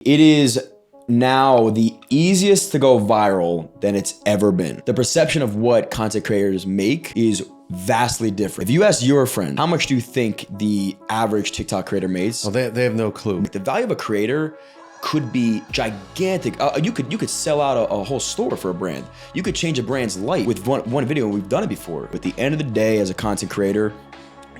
It is now the easiest to go viral than it's ever been. The perception of what content creators make is vastly different. If you ask your friend, how much do you think the average TikTok creator makes? Well, they have no clue. The value of a creator could be gigantic. You could sell out a whole store for a brand. You could change a brand's life with one video, and we've done it before. But at the end of the day, as a content creator,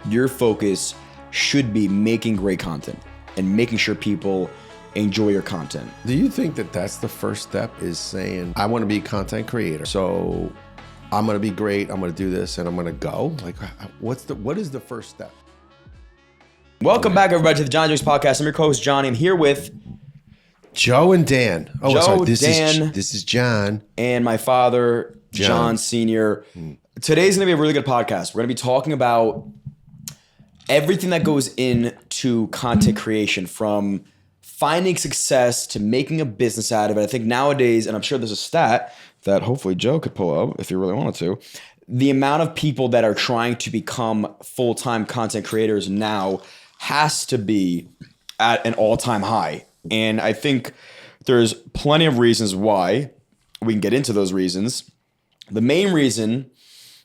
your focus should be making great content and making sure people enjoy your content. Do you think that that's the first step, is saying, I want to be a content creator, so I'm going to be great, I'm going to do this, and I'm going to go? Like, what is the first step? Welcome back, everybody, to the John Jones Podcast. I'm your co-host, Johnny. I'm here with Joe and Dan. Oh, Joe, sorry. Dan, This is John. And my father, John Sr. Today's going to be a really good podcast. We're going to be talking about everything that goes into content creation, from finding success to making a business out of it. I think nowadays, and I'm sure there's a stat that hopefully Joe could pull up if you really wanted to, the amount of people that are trying to become full-time content creators now has to be at an all-time high. And I think there's plenty of reasons why. We can get into those reasons. The main reason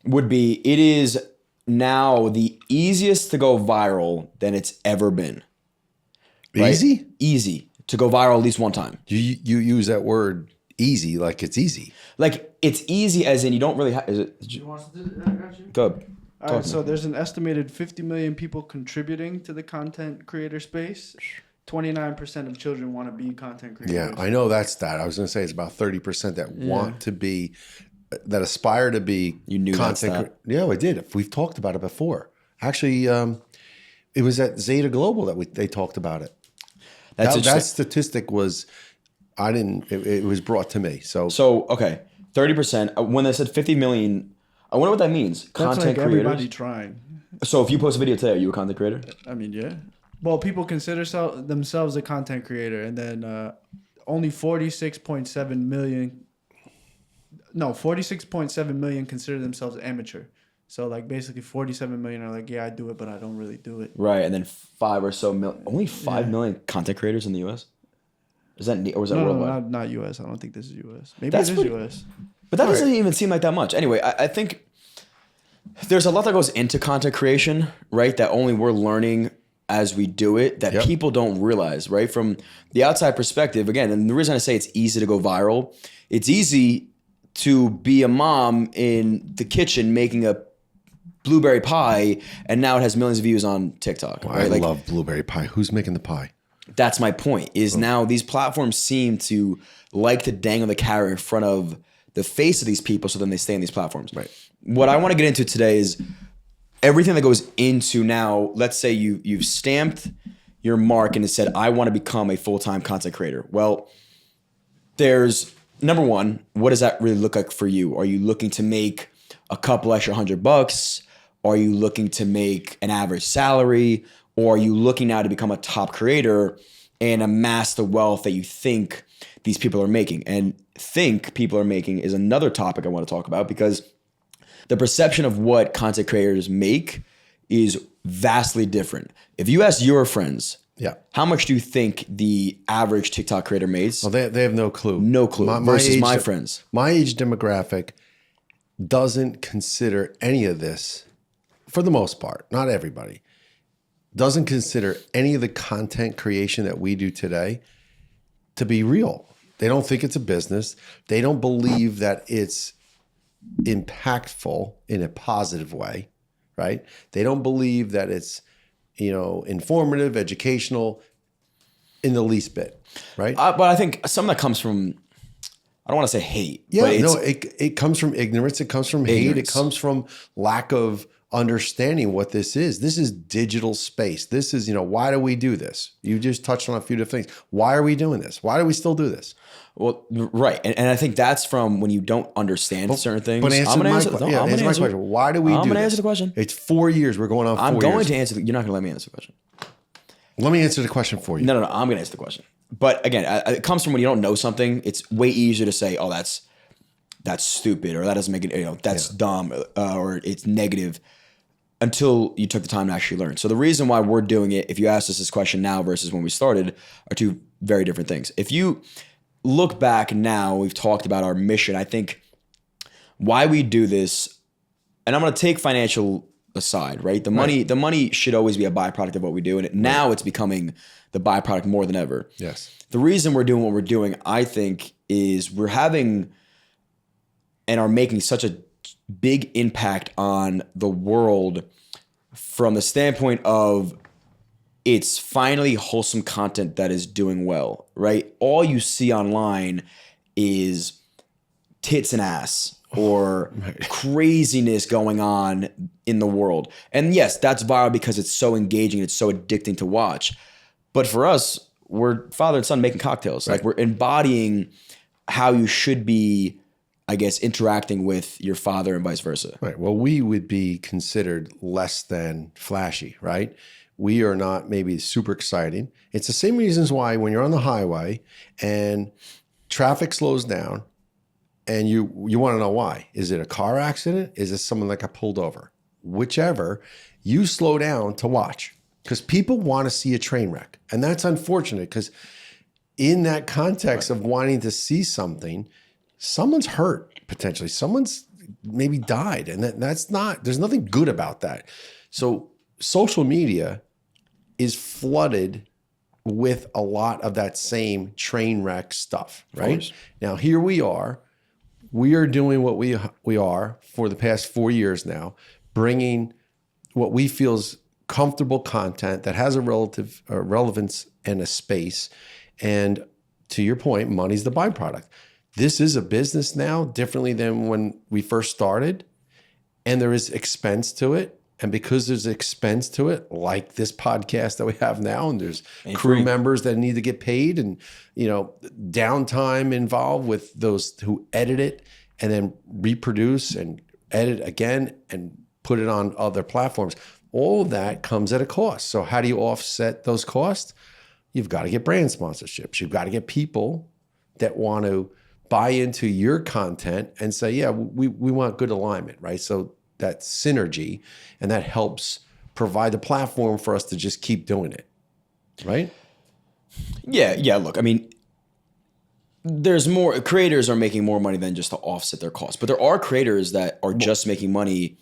would be it is now the easiest to go viral than it's ever been. Right? Easy to go viral at least one time. You use that word easy like it's easy. Like, it's easy as in you don't really have... You want to do that? I got you. Go. All right, so there's an estimated 50 million people contributing to the content creator space. 29% of children want to be content creators. Yeah, I know that stat. I was going to say it's about 30% that want to be, that aspire to be. You knew content. Yeah, I did. We've talked about it before. Actually, it was at Zeta Global that they talked about it. That statistic was, it was brought to me. So okay, 30%. When they said 50 million, I wonder what that means. That's content like creators. everybody trying. So if you post a video today, are you a content creator? I mean, yeah. Well, people consider themselves a content creator, and then only 46.7 million consider themselves amateur. So, like, basically 47 million are like, yeah, I do it, but I don't really do it. Right, and then only 5 million content creators in the U.S.? Is that worldwide? No, not U.S. I don't think this is U.S. Maybe it is U.S. But that doesn't even seem like that much. Anyway, I think there's a lot that goes into content creation, right, that only we're learning as we do it, that people don't realize, right? From the outside perspective, again, and the reason I say it's easy to go viral, it's easy to be a mom in the kitchen making a blueberry pie, and now it has millions of views on TikTok. Well, right? I love blueberry pie. Who's making the pie? That's my point, is now these platforms seem to like to dangle the carrot in front of the face of these people, so then they stay on these platforms. Right. What I want to get into today is everything that goes into now. Let's say you've stamped your mark and it said, I want to become a full-time content creator. Well, there's, number one, what does that really look like for you? Are you looking to make a couple extra $100? Are you looking to make an average salary? Or are you looking now to become a top creator and amass the wealth that you think these people are making? And think people are making is another topic I want to talk about, because the perception of what content creators make is vastly different. If you ask your friends, how much do you think the average TikTok creator makes? Well, they have no clue. No clue. Versus my friends. My age demographic doesn't consider any of this, for the most part, not everybody, doesn't consider any of the content creation that we do today to be real. They don't think it's a business. They don't believe that it's impactful in a positive way, right? They don't believe that it's, informative, educational in the least bit, right? But I think some of that comes from, I don't want to say hate. Yeah, it comes from ignorance. It comes from hate. It comes from lack of understanding what this is. This is digital space. This is, why do we do this? You just touched on a few different things. Why are we doing this? Why do we still do this? Well, right. And I think that's from when you don't understand certain things. But answer my question. Why do we do this? I'm going to answer the question. It's 4 years. We're going on 4 years. I'm going to answer. You're not going to let me answer the question. Let me answer the question for you. No. I'm going to answer the question. But again, it comes from when you don't know something. It's way easier to say, oh, that's stupid, or that doesn't make it, that's dumb, or it's negative. until you took the time to actually learn. So the reason why we're doing it, if you asked us this question now versus when we started, are two very different things. If you look back now, we've talked about our mission. I think why we do this, and I'm going to take financial aside, right? The money should always be a byproduct of what we do. And now it's becoming the byproduct more than ever. Yes. The reason we're doing what we're doing, I think, is we're having and are making such a big impact on the world from the standpoint of it's finally wholesome content that is doing well, right? All you see online is tits and ass or craziness going on in the world. And yes, that's viral because it's so engaging, it's so addicting to watch. But for us, we're father and son making cocktails. Like we're embodying how you should be, I guess, interacting with your father and vice versa. Right. Well, we would be considered less than flashy, right? We are not maybe super exciting. It's the same reasons why when you're on the highway and traffic slows down and you want to know why. Is it a car accident? Is it someone that got pulled over? Whichever, you slow down to watch because people want to see a train wreck. And that's unfortunate because in that context of wanting to see something, someone's hurt potentially. Someone's maybe died. And that's not, there's nothing good about that. So social media is flooded with a lot of that same train wreck stuff, right? Now, here we are doing what we are for the past 4 years now, bringing what we feel is comfortable content that has a relative relevance and a space. And to your point, money's the byproduct. This is a business now differently than when we first started. And there is expense to it. And because there's expense to it, like this podcast that we have now, and there's crew members that need to get paid and, downtime involved with those who edit it and then reproduce and edit again and put it on other platforms. All of that comes at a cost. So how do you offset those costs? You've got to get brand sponsorships. You've got to get people that want to buy into your content and say, yeah, we want good alignment, right? So that synergy, and that helps provide the platform for us to just keep doing it, right? Yeah. Look, I mean, there's more creators are making more money than just to offset their costs, but there are creators that are just making money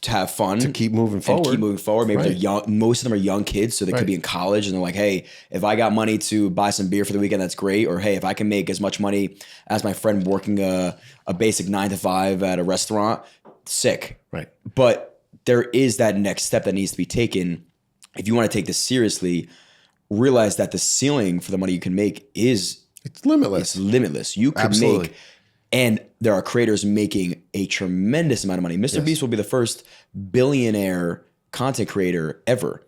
to have fun, to keep moving forward. Maybe they're young. Most of them are young kids, so they could be in college, and they're like, "Hey, if I got money to buy some beer for the weekend, that's great." Or, "Hey, if I can make as much money as my friend working a basic 9 to 5 at a restaurant, sick." Right. But there is that next step that needs to be taken. If you want to take this seriously, realize that the ceiling for the money you can make it's limitless. You could make. And there are creators making a tremendous amount of money. Mr. Beast will be the first billionaire content creator ever.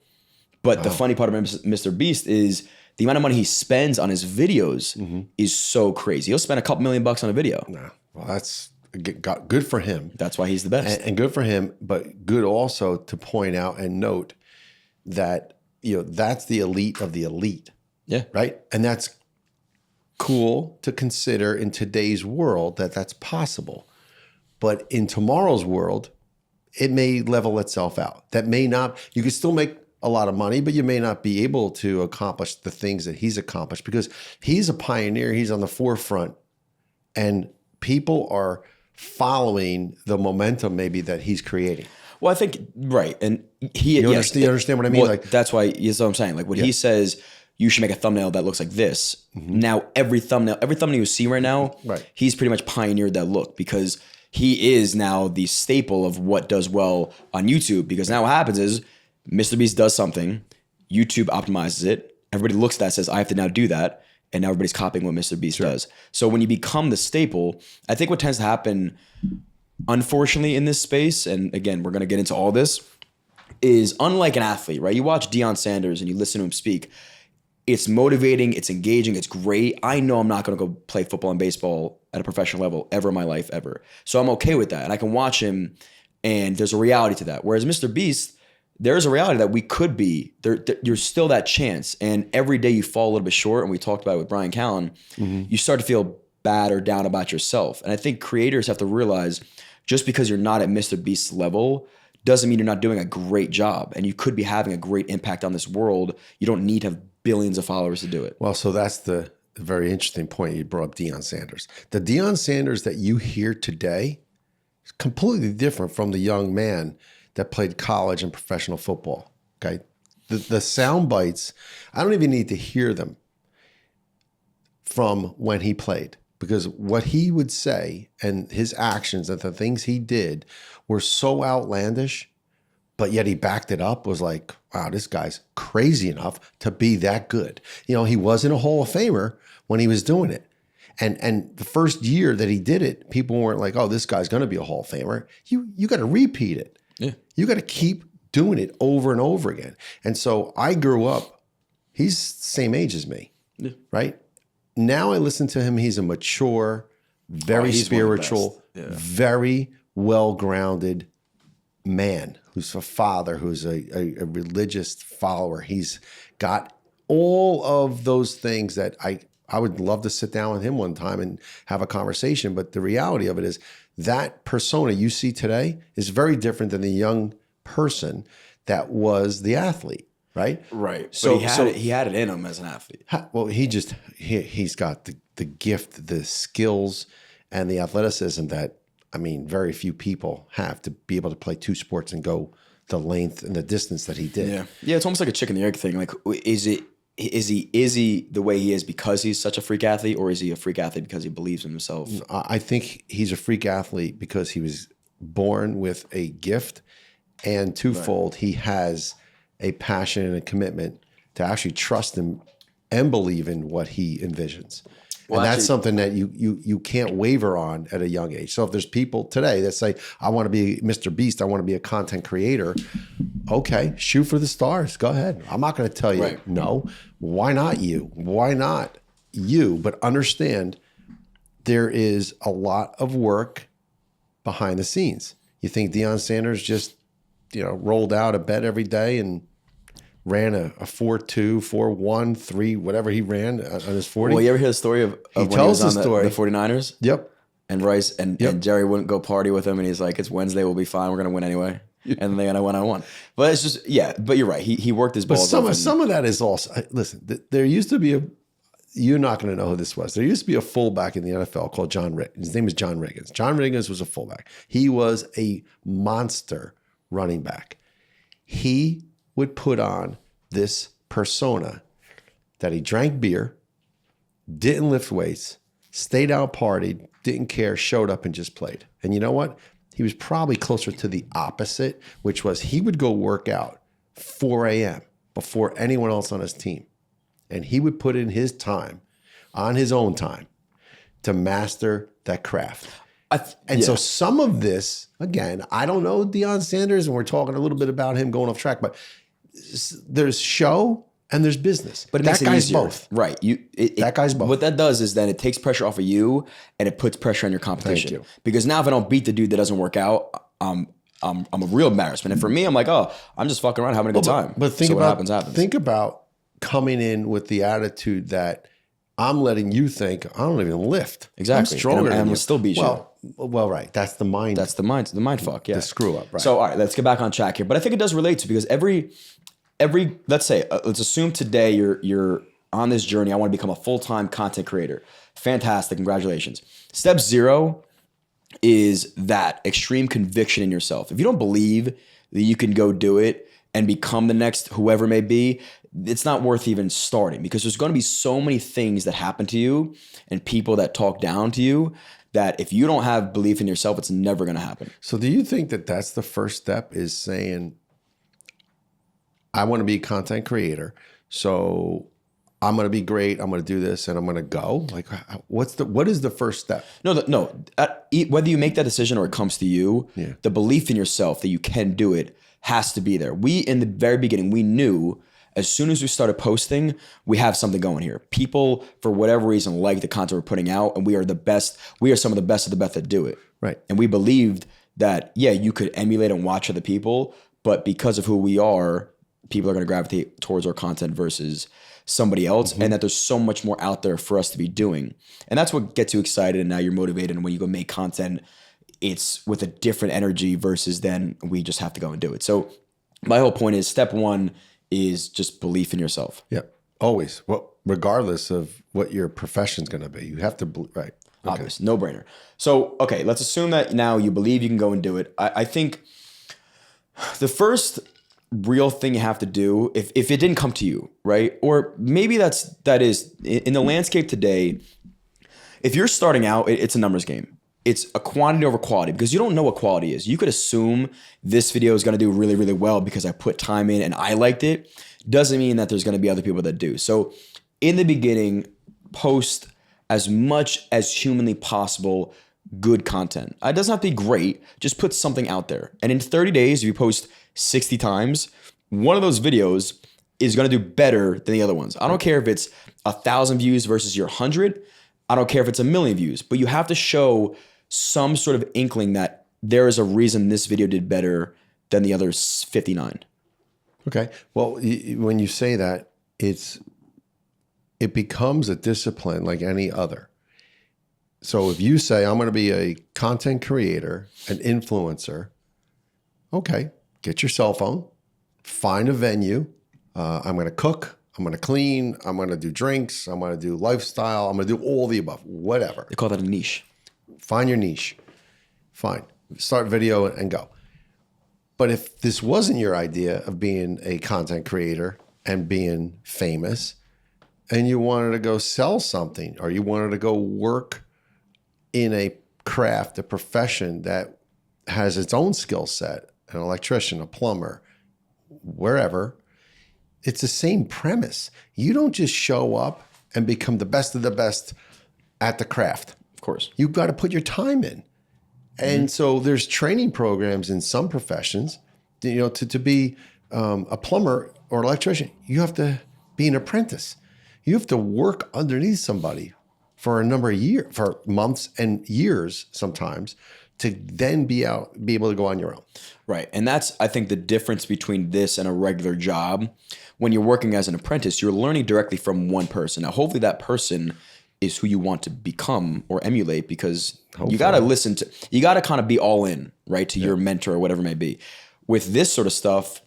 But the funny part about Mr. Beast is the amount of money he spends on his videos is so crazy. He'll spend a couple $1,000,000 on a video. Nah. Well, that's good for him. That's why he's the best. And good for him, but good also to point out and note that, that's the elite of the elite. Yeah. Right? And that's cool to consider in today's world that's possible. But in tomorrow's world, it may level itself out. That may not, you can still make a lot of money, but you may not be able to accomplish the things that he's accomplished because he's a pioneer. He's on the forefront and people are following the momentum maybe that he's creating. Well, I think, right. And you understand what I mean? Well, that's why, that's what I'm saying. Like when he says, you should make a thumbnail that looks like this. Now, every thumbnail you see right now, he's pretty much pioneered that look because he is now the staple of what does well on YouTube. Because now what happens is Mr. Beast does something, YouTube optimizes it, everybody looks at that and says, I have to now do that. And now everybody's copying what Mr. Beast does. So when you become the staple, I think what tends to happen, unfortunately, in this space, and again, we're going to get into all this, is unlike an athlete, right? You watch Deion Sanders and you listen to him speak. It's motivating, it's engaging, it's great. I know I'm not going to go play football and baseball at a professional level ever in my life, ever. So I'm okay with that. And I can watch him and there's a reality to that. Whereas Mr. Beast, there's a reality that we could be. You're still that chance. And every day you fall a little bit short, and we talked about it with Brian Callen, you start to feel bad or down about yourself. And I think creators have to realize just because you're not at Mr. Beast's level doesn't mean you're not doing a great job. And you could be having a great impact on this world. You don't need to have billions of followers to do it. Well, so that's the very interesting point. You brought up Deion Sanders. The Deion Sanders that you hear today is completely different from the young man that played college and professional football. Okay. The sound bites, I don't even need to hear them from when he played, because what he would say and his actions and the things he did were so outlandish, but yet he backed it up, was like, wow, this guy's crazy enough to be that good. You know, he wasn't a Hall of Famer when he was doing it. And the first year that he did it, people weren't like, oh, this guy's going to be a Hall of Famer. You got to repeat it. Yeah. You got to keep doing it over and over again. And so I grew up, he's the same age as me, right? Now I listen to him. He's a mature, very spiritual, very well-grounded man who's a father, who's a religious follower. He's got all of those things that I would love to sit down with him one time and have a conversation. But the reality of it is that persona you see today is very different than the young person that was the athlete. Right. So he had it in him as an athlete. Well, he's got the gift, the skills, and the athleticism that, I mean, very few people have to be able to play two sports and go the length and the distance that he did. Yeah. It's almost like a chicken and egg thing. Like, is he the way he is because he's such a freak athlete, or is he a freak athlete because he believes in himself? I think he's a freak athlete because he was born with a gift, and twofold, he has a passion and a commitment to actually trust him and believe in what he envisions. Well, and that's something that you can't waver on at a young age. So if there's people today that say, I want to be Mr. Beast, I want to be a content creator, okay, shoot for the stars. Go ahead. I'm not going to tell you no. Why not you? Why not you? But understand there is a lot of work behind the scenes. You think Deion Sanders just, rolled out of bed every day and ran a 4.2, 4.1, 3, whatever he ran on his 40. Well, you ever hear the story of he when tells he was on the story. The 49ers? Yep. And Rice and Jerry wouldn't go party with him, and he's like, it's Wednesday, we'll be fine, we're going to win anyway. And then I went on one. But it's just, but you're right. He worked his balls off. Some of that is also, listen, there used to be you're not going to know who this was. There used to be a fullback in the NFL called John Riggins. His name is John Riggins. John Riggins was a fullback. He was a monster running back. He would put on this persona that he drank beer, didn't lift weights, stayed out, partied, didn't care, showed up and just played. And you know what? He was probably closer to the opposite, which was he would go work out 4 a.m. before anyone else on his team. And he would put in his time on his own time to master that craft. So some of this, again, I don't know Deion Sanders, and we're talking a little bit about him going off track, but there's show and there's business. But that guy's both. Right. That guy's both. What that does is then it takes pressure off of you and it puts pressure on your competition. Thank you. Because now if I don't beat the dude that doesn't work out, I'm a real embarrassment. And for me, I'm like, oh, I'm just fucking around having a good time. But think what about happens. Think about coming in with the attitude that I'm letting you think I don't even lift. Exactly. I'm stronger and than I'm you. still beat you. Well, right. That's the mind. That's the mind fuck. Yeah. The screw up. Right. So all right, let's get back on track here. But I think it does relate to, because every let's say let's assume today you're on this journey. I want to become a full-time content creator. Fantastic. Congratulations. Step 0 is that extreme conviction in yourself. If you don't believe that you can go do it and become the next whoever may be, it's not worth even starting, because there's going to be so many things that happen to you and people that talk down to you that if you don't have belief in yourself, it's never going to happen. So do you think that that's the first step, is saying, I want to be a content creator, so I'm going to be great, I'm going to do this, and I'm going to go? Like, what is the first step? No. Whether you make that decision or it comes to you, the belief in yourself that you can do it has to be there. We, in the very beginning, we knew as soon as we started posting, we have something going here. People, for whatever reason, like the content we're putting out, and we are the best. We are some of the best that do it. Right. And we believed that, you could emulate and watch other people, but because of who we are, people are going to gravitate towards our content versus somebody else, and that there's so much more out there for us to be doing. And that's what gets you excited, and now you're motivated. And when you go make content, it's with a different energy versus then we just have to go and do it. So my whole point is step one is just belief in yourself. Yeah, always. Well, regardless of what your profession's going to be, you have to, right. Okay. Obvious, no brainer. So, okay, let's assume that now you believe you can go and do it. I think the first real thing you have to do, if it didn't come to you, right? Or maybe that is in the landscape today, if you're starting out, it's a numbers game. It's a quantity over quality because you don't know what quality is. You could assume this video is going to do really, really well because I put time in and I liked it. Doesn't mean that there's going to be other people that do. So in the beginning, post as much as humanly possible good content. It doesn't have to be great. Just put something out there. And in 30 days, if you post 60 times, one of those videos is going to do better than the other ones. I don't care if it's 1,000 views versus your 100. I don't care if it's 1,000,000 views, but you have to show some sort of inkling that there is a reason this video did better than the other 59. Okay. Well, when you say that, it becomes a discipline like any other. So if you say, I'm going to be a content creator, an influencer, okay, get your cell phone, find a venue. I'm going to cook. I'm going to clean. I'm going to do drinks. I'm going to do lifestyle. I'm going to do all the above, whatever. They call that a niche. Find your niche. Fine. Start video and go. But if this wasn't your idea of being a content creator and being famous, and you wanted to go sell something, or you wanted to go work in a craft, a profession that has its own skill set, an electrician, a plumber, wherever, it's the same premise. You don't just show up and become the best of the best at the craft. Of course. You've got to put your time in. And so there's training programs in some professions, to be a plumber or electrician, you have to be an apprentice. You have to work underneath somebody for a number of years, for months and years sometimes, to then be able to go on your own. Right. And that's, I think, the difference between this and a regular job. When you're working as an apprentice, you're learning directly from one person. Now, hopefully that person is who you want to become or emulate, because you got to you got to kind of be all in, right, to your mentor or whatever it may be. With this sort of stuff,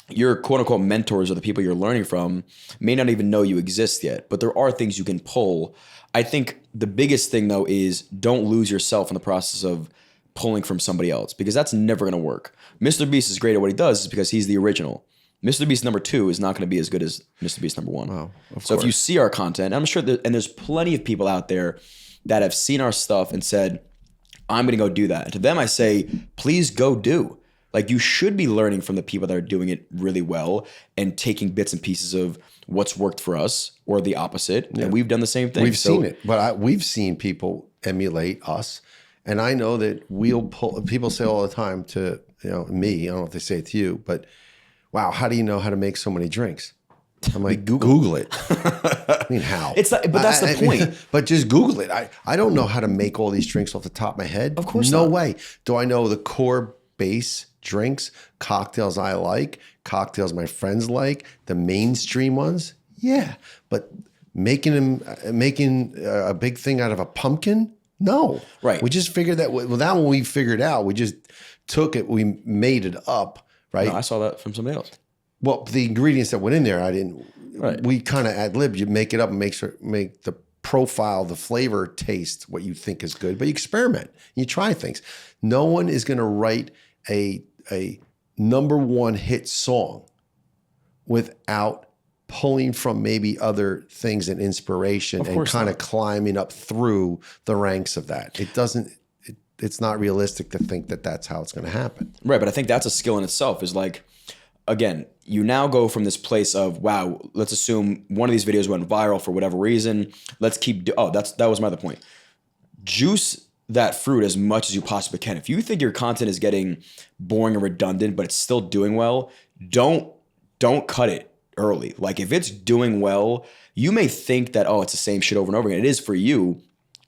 your quote unquote mentors or the people you're learning from may not even know you exist yet, but there are things you can pull. I think the biggest thing though is don't lose yourself in the process of pulling from somebody else, because that's never going to work. Mr. Beast is great at what he does because he's the original. Mr. Beast number 2 is not going to be as good as Mr. Beast number 1. Wow, so if you see our content, I'm sure and there's plenty of people out there that have seen our stuff and said, I'm going to go do that. And to them, I say, please go do. Like, you should be learning from the people that are doing it really well and taking bits and pieces of what's worked for us or the opposite. Yeah. And we've done the same thing. We've seen it, but we've seen people emulate us. And I know that people say all the time to me, I don't know if they say it to you, but wow, how do you know how to make so many drinks? I'm like, Google it. I mean, how? But that's the point. But just Google it. I don't know how to make all these drinks off the top of my head. Of course no not. way. Do I know the core base drinks, cocktails I like, cocktails my friends like, the mainstream ones? Yeah. But making a big thing out of a pumpkin? No. Right. We just figured that. Well, that one we figured out. We just took it. We made it up. Right. No, I saw that from somebody else. Well, the ingredients that went in there, I didn't. Right. We kind of ad-libbed. You make it up and make the profile, the flavor taste what you think is good. But you experiment. You try things. No one is going to write a number one hit song without pulling from maybe other things and inspiration and kind of climbing up through the ranks of that. It doesn't. It's not realistic to think that that's how it's going to happen. Right, but I think that's a skill in itself. Is like, again, you now go from this place of, wow, let's assume one of these videos went viral for whatever reason. Let's keep. That was my other point. Juice that fruit as much as you possibly can. If you think your content is getting boring and redundant, but it's still doing well, don't cut it early. Like, if it's doing well, you may think that, it's the same shit over and over again. It is for you.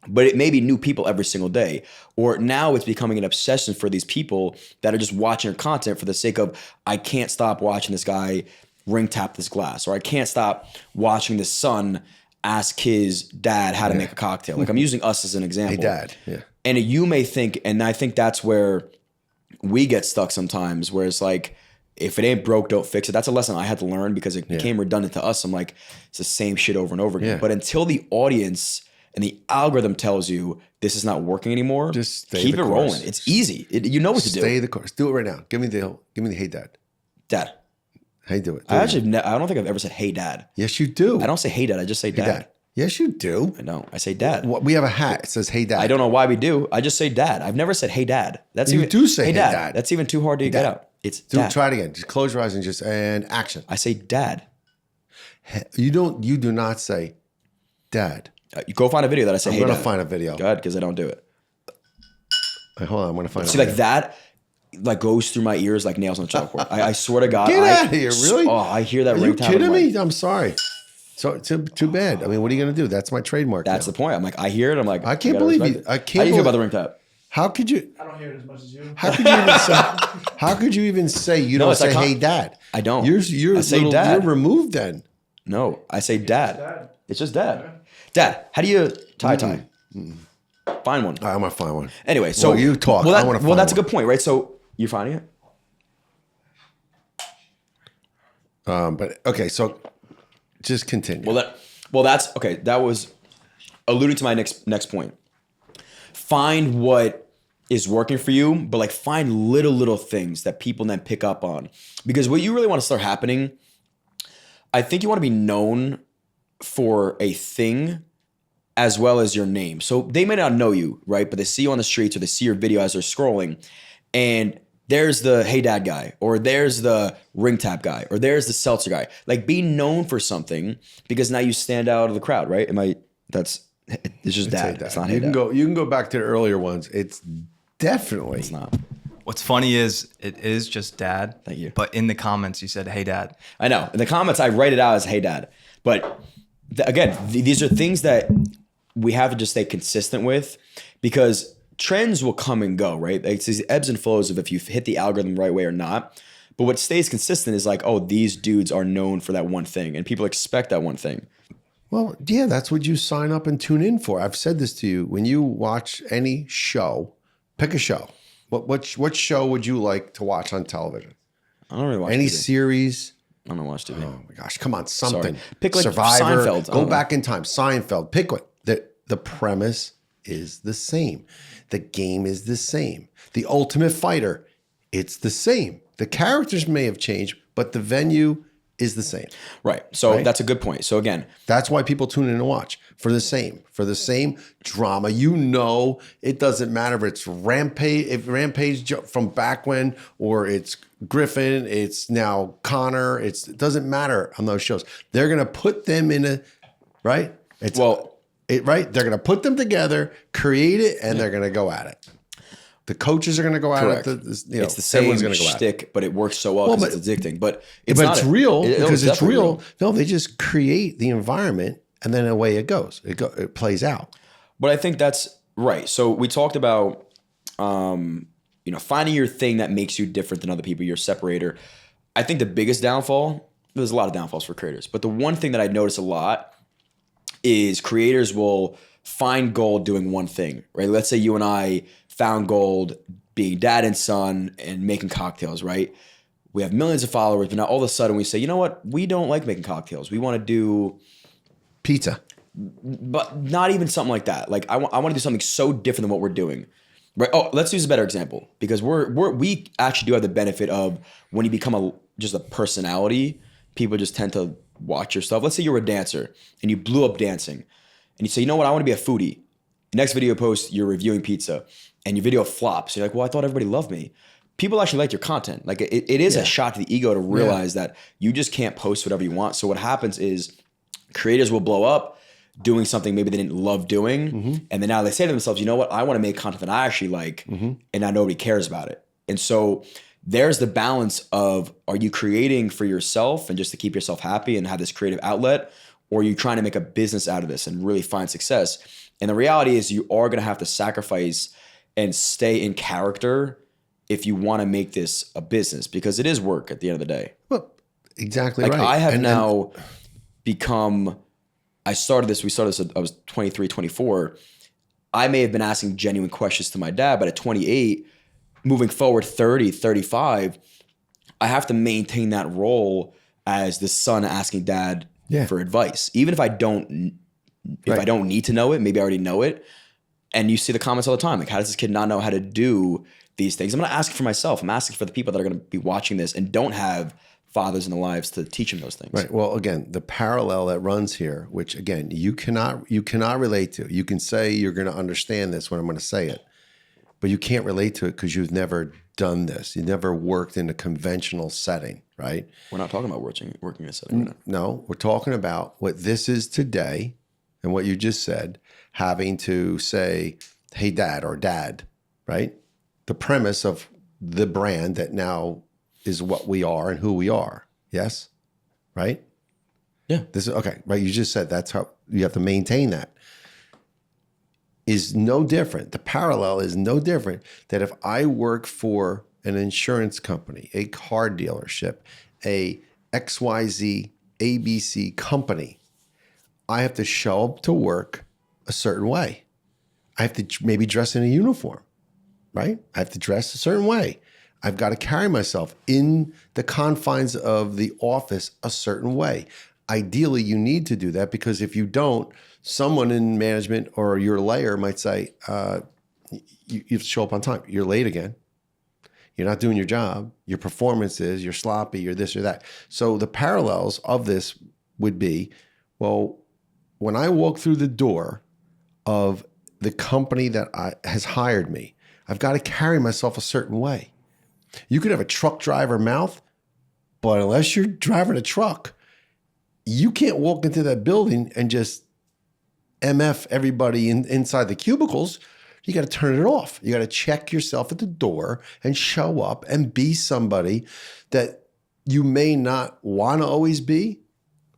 But it may be new people every single day. Or now it's becoming an obsession for these people that are just watching your content for the sake of, I can't stop watching this guy ring tap this glass. Or I can't stop watching this son ask his dad how to make a cocktail. Like, I'm using us as an example. Hey, Dad. Yeah. And you may think, and I think that's where we get stuck sometimes, where it's like, if it ain't broke, don't fix it. That's a lesson I had to learn because it became redundant to us. I'm like, it's the same shit over and over again. Yeah. But until the audience and the algorithm tells you this is not working anymore, just keep it rolling. It's easy. You know what to do. Stay the course. Do it right now. Give me the hey dad. Dad. How you do it? I don't think I've ever said hey dad. Yes, you do. I don't say hey dad. I just say dad. Yes, you do. I know. I say dad. We have a hat. It says hey dad. I don't know why we do. I just say dad. I've never said hey dad. You do say hey dad. That's even too hard to get out. It's dad. Try it again. Just close your eyes and action. I say dad. You do not say dad. You go find a video that I say hey dad. I'm going to find a video. Go ahead, because I don't do it. Hold on. I'm going to find See, like that goes through my ears like nails on a chalkboard. I swear to God. Get out of here, really? Oh, I hear that Are ring you tap. kidding me? I'm sorry. So too bad. I mean, what are you going to do? That's my trademark. That's now. the point. I'm like, I hear it. I'm like, I can't believe you. How do you feel about the ring tap? How could you? I don't hear it as much as you. How could you even say? How could you even say you don't say hey dad? I don't. You're I say dad. You're removed then. No, I say dad. Dad. It's just dad. Dad, how do you tie? Find one. I'm gonna find one. Anyway, so you talk. I want to. Well, that's a good point, right? So you're finding it. But okay, so just continue. That's okay. That was alluding to my next point. Find what is working for you, but like find little things that people then pick up on. Because what you really want to start happening, I think you want to be known for a thing as well as your name. So they may not know you, right? But they see you on the streets or they see your video as they're scrolling, and there's the hey dad guy, or there's the ring tap guy, or there's the seltzer guy. Like, be known for something because now you stand out of the crowd, right? It's just dad. It's not hey dad. You can go back to the earlier ones. It's definitely. It's not. What's funny is it is just dad. Thank you. But in the comments you said hey dad. I know. In the comments I write it out as hey dad. But again, these are things that we have to just stay consistent with, because trends will come and go, right? Like, it's these ebbs and flows of if you hit the algorithm the right way or not. But what stays consistent is like, oh, these dudes are known for that one thing, and people expect that one thing. Well, yeah, that's what you sign up and tune in for. I've said this to you. When you watch any show, pick a show. What show would you like to watch on television? I don't really watch any TV. series. I don't watch TV. Oh my gosh, come on, something. Sorry. Pick like Survivor. Seinfeld. Go back in time. Seinfeld. Pick what. The premise is the same. The game is the same. The Ultimate Fighter, it's the same. The characters may have changed, but the venue is the same. Right. So that's a good point. So again, that's why people tune in and watch for the same drama. You know, it doesn't matter if it's Rampage from back when, or it's Griffin, it's now Connor. It doesn't matter on those shows. They're gonna put them in a right. They're gonna put them together, create it, and they're gonna go at it. The coaches are going to go at it. It's the same shtick, but it works so well because it's addicting. But it's real because it's real. No, they just create the environment, and then away it goes. It plays out. But I think that's right. So we talked about, finding your thing that makes you different than other people, your separator. I think the biggest downfall, there's a lot of downfalls for creators, but the one thing that I notice a lot is creators will find gold doing one thing, right? Let's say you and I found gold being dad and son and making cocktails, right? We have millions of followers, but now all of a sudden we say, you know what? We don't like making cocktails. We want to do pizza, but not even something like that. Like I want to do something so different than what we're doing, right? Oh, let's use a better example, because we actually do have the benefit of when you become just a personality, people just tend to watch your stuff. Let's say you're a dancer and you blew up dancing, and you say, you know what? I want to be a foodie. Next video post, you're reviewing pizza, and your video flops. You're like, well, I thought everybody loved me. People actually like your content. Like it is a shot to the ego to realize that you just can't post whatever you want. So what happens is creators will blow up doing something maybe they didn't love doing. And then now they say to themselves, you know what? I want to make content that I actually like, and now nobody cares about it. And so there's the balance of, are you creating for yourself and just to keep yourself happy and have this creative outlet, or are you trying to make a business out of this and really find success? And the reality is you are going to have to sacrifice and stay in character if you want to make this a business, because it is work at the end of the day. Well, exactly like right. I have now become, we started this, I was 23, 24. I may have been asking genuine questions to my dad, but at 28, moving forward 30, 35, I have to maintain that role as the son asking dad for advice. Even if I don't need to know it, maybe I already know it. And you see the comments all the time. Like, how does this kid not know how to do these things? I'm not asking for myself. I'm asking for the people that are going to be watching this and don't have fathers in their lives to teach them those things. Right. Well, again, the parallel that runs here, which again, you cannot relate to. You can say you're going to understand this when I'm going to say it, but you can't relate to it because you've never done this. You never worked in a conventional setting, right? We're not talking about working in a setting right now. No, we're talking about what this is today and what you just said, having to say, hey, dad, or dad, right? The premise of the brand that now is what we are and who we are. Yes? Right? Yeah. This is okay. Right. You just said that's how you have to maintain that. Is no different. The parallel is no different that if I work for an insurance company, a car dealership, a XYZ ABC company, I have to show up to work a certain way. I have to maybe dress in a uniform, right? I have to dress a certain way. I've got to carry myself in the confines of the office a certain way. Ideally, you need to do that because if you don't, someone in management or your layer might say, you have to show up on time. You're late again. You're not doing your job. Your performance is, you're sloppy, you're this or that. So the parallels of this would be, well, when I walk through the door of the company that has hired me, I've got to carry myself a certain way. You could have a truck driver mouth, but unless you're driving a truck, you can't walk into that building and just MF everybody inside the cubicles. You got to turn it off. You got to check yourself at the door and show up and be somebody that you may not want to always be,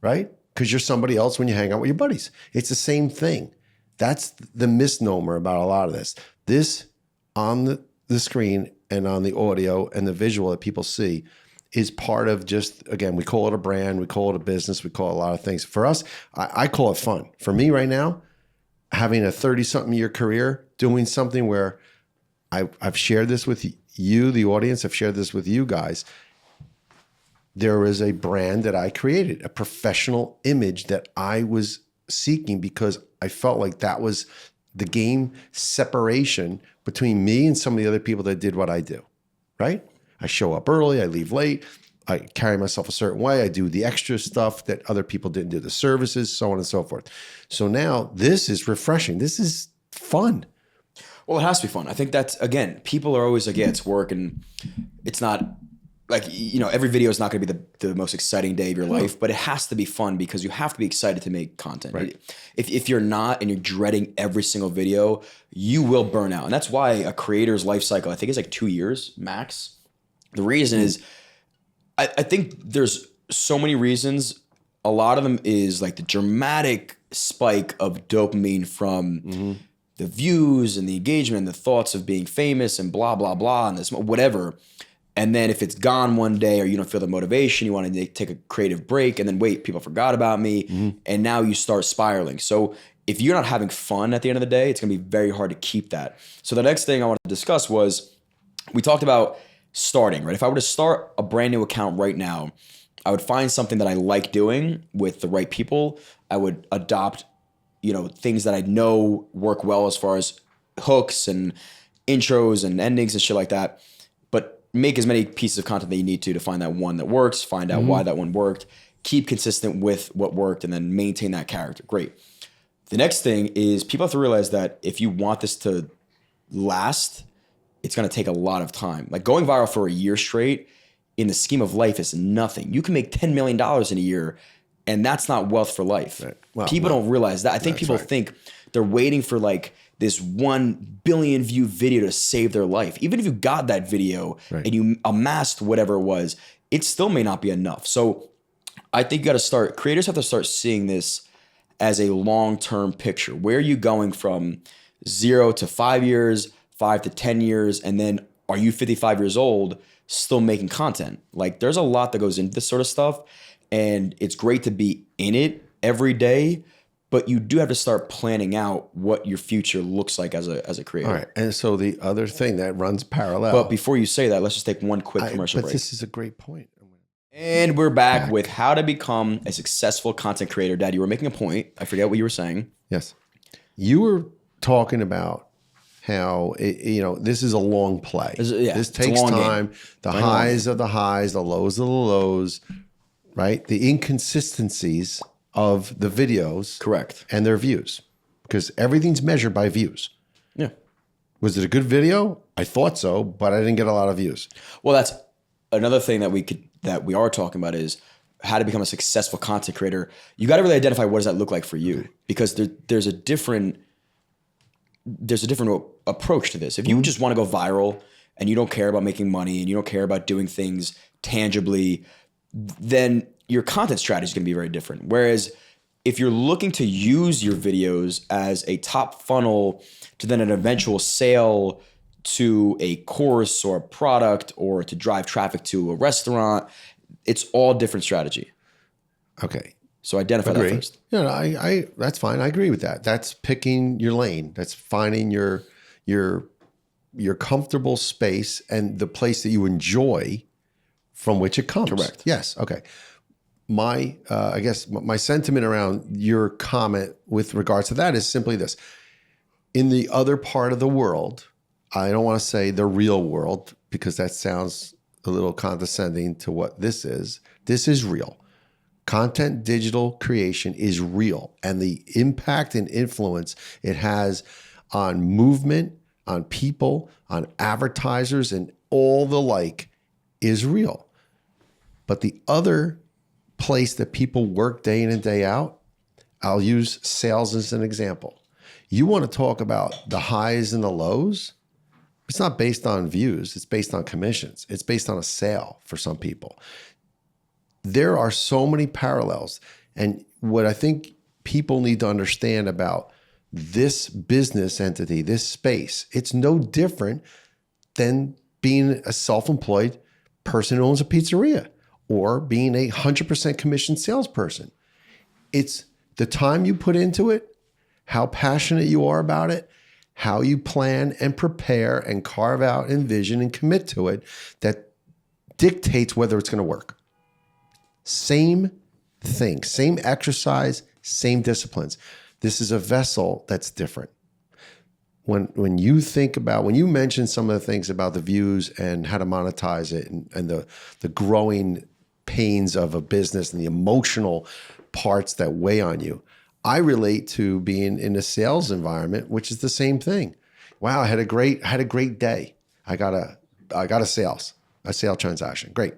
right? Because you're somebody else when you hang out with your buddies. It's the same thing. That's the misnomer about a lot of this. This on the screen and on the audio and the visual that people see is part of just, again, we call it a brand, we call it a business, we call it a lot of things. For us, I call it fun. For me right now, having a 30-something year career, doing something where I've shared this with you, the audience, I've shared this with you guys. There is a brand that I created, a professional image that I was seeking because I felt like that was the game separation between me and some of the other people that did what I do, right? I show up early, I leave late, I carry myself a certain way, I do the extra stuff that other people didn't do, the services, so on and so forth. So now this is refreshing. This is fun. Well, it has to be fun. I think that's, again, people are always like, yeah, it's work, and it's not like, you know, every video is not going to be the most exciting day of your life, but it has to be fun because you have to be excited to make content. Right. If you're not and you're dreading every single video, you will burn out. And that's why a creator's life cycle, I think, is like 2 years max. The reason is, I think there's so many reasons. A lot of them is like the dramatic spike of dopamine from the views and the engagement and the thoughts of being famous and blah, blah, blah, and this, whatever. And then if it's gone one day or you don't feel the motivation, you want to take a creative break, and then wait, people forgot about me. And now you start spiraling. So if you're not having fun at the end of the day, it's going to be very hard to keep that. So the next thing I wanted to discuss was, we talked about starting, right? If I were to start a brand new account right now, I would find something that I like doing with the right people. I would adopt, you know, things that I know work well as far as hooks and intros and endings and shit like that. But make as many pieces of content that you need to find that one that works, find out why that one worked, keep consistent with what worked, and then maintain that character. Great. The next thing is, people have to realize that if you want this to last, it's going to take a lot of time. Like, going viral for a year straight in the scheme of life is nothing. You can make $10 million in a year, and that's not wealth for life. Right. Well, people don't realize that. I think people think they're waiting for like this 1 billion view video to save their life. Even if you got that video and you amassed whatever it was, it still may not be enough. So I think creators have to start seeing this as a long-term picture. Where are you going from 0 to 5 years, 5 to 10 years, and then are you 55 years old still making content? Like, there's a lot that goes into this sort of stuff, and it's great to be in it every day, but you do have to start planning out what your future looks like as a creator. All right. And so the other thing that runs parallel. But before you say that, let's just take one quick commercial but break. this is a great point. And we're back with how to become a successful content creator. Dad, you were making a point. I forget what you were saying. Yes. You were talking about how, this is a long play. This takes time. Game. The highs are the highs, the lows are the lows, right? The inconsistencies of the videos. Correct. And their views. Because everything's measured by views. Yeah. Was it a good video? I thought so, but I didn't get a lot of views. Well, that's another thing that we are talking about is how to become a successful content creator. You got to really identify what does that look like for you, because there's a different approach to this. If you just want to go viral and you don't care about making money and you don't care about doing things tangibly, then your content strategy is going to be very different. Whereas if you're looking to use your videos as a top funnel to then an eventual sale to a course or a product or to drive traffic to a restaurant, it's all different strategy. Okay. So identify that first. I that's fine. I agree with that. That's picking your lane. That's finding your comfortable space and the place that you enjoy from which it comes. Correct. Yes. Okay. I guess my sentiment around your comment with regards to that is simply this. In the other part of the world, I don't want to say the real world because that sounds a little condescending to what this is. This is real. Content digital creation is real, and the impact and influence it has on movement, on people, on advertisers, and all the like is real. But the other place that people work day in and day out, I'll use sales as an example. You want to talk about the highs and the lows? It's not based on views. It's based on commissions. It's based on a sale for some people. There are so many parallels. And what I think people need to understand about this business entity, this space, it's no different than being a self-employed person who owns a pizzeria or being a 100% commission salesperson. It's the time you put into it, how passionate you are about it, how you plan and prepare and carve out and vision and commit to it that dictates whether it's going to work. Same thing, same exercise, same disciplines. This is a vessel that's different. When you think about, when you mention some of the things about the views and how to monetize it and the growing pains of a business and the emotional parts that weigh on you, I relate to being in a sales environment, which is the same thing. Wow, I had a great day. I got a sale transaction. Great.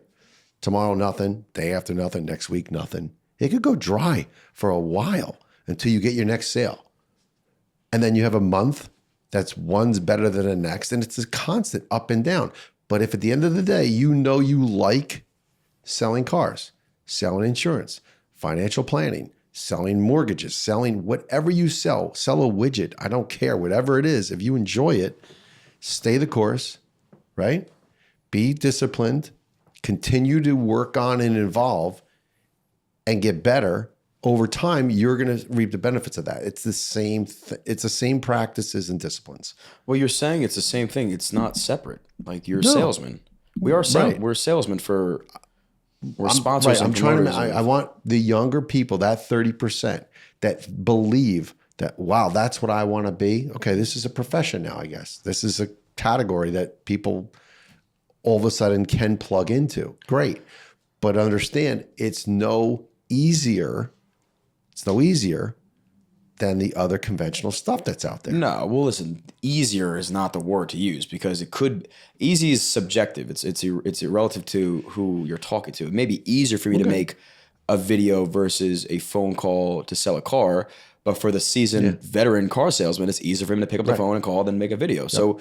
Tomorrow, nothing. Day after, nothing. Next week, nothing. It could go dry for a while until you get your next sale. And then you have a month that's one's better than the next. And it's a constant up and down. But if at the end of the day, you know you like selling cars, selling insurance, financial planning, selling mortgages, selling whatever you sell a widget. I don't care, whatever it is. If you enjoy it, stay the course, right? Be disciplined, continue to work on and evolve and get better. Over time, you're going to reap the benefits of that. It's the same. It's the same practices and disciplines. Well, you're saying it's the same thing. It's not separate. Like you're a salesman. We are Right. We're salesmen for. We're sponsors. I'm trying to. I want the younger people, that 30% that believe that, wow, that's what I want to be. Okay, this is a profession now. I guess this is a category that people all of a sudden can plug into. Great, but understand it's no easier. It's no easier than the other conventional stuff that's out there. No, well, listen, easier is not the word to use because easy is subjective. It's relative to who you're talking to. It may be easier for me to make a video versus a phone call to sell a car, but for the seasoned veteran car salesman, it's easier for him to pick up the phone and call than make a video. Yep. So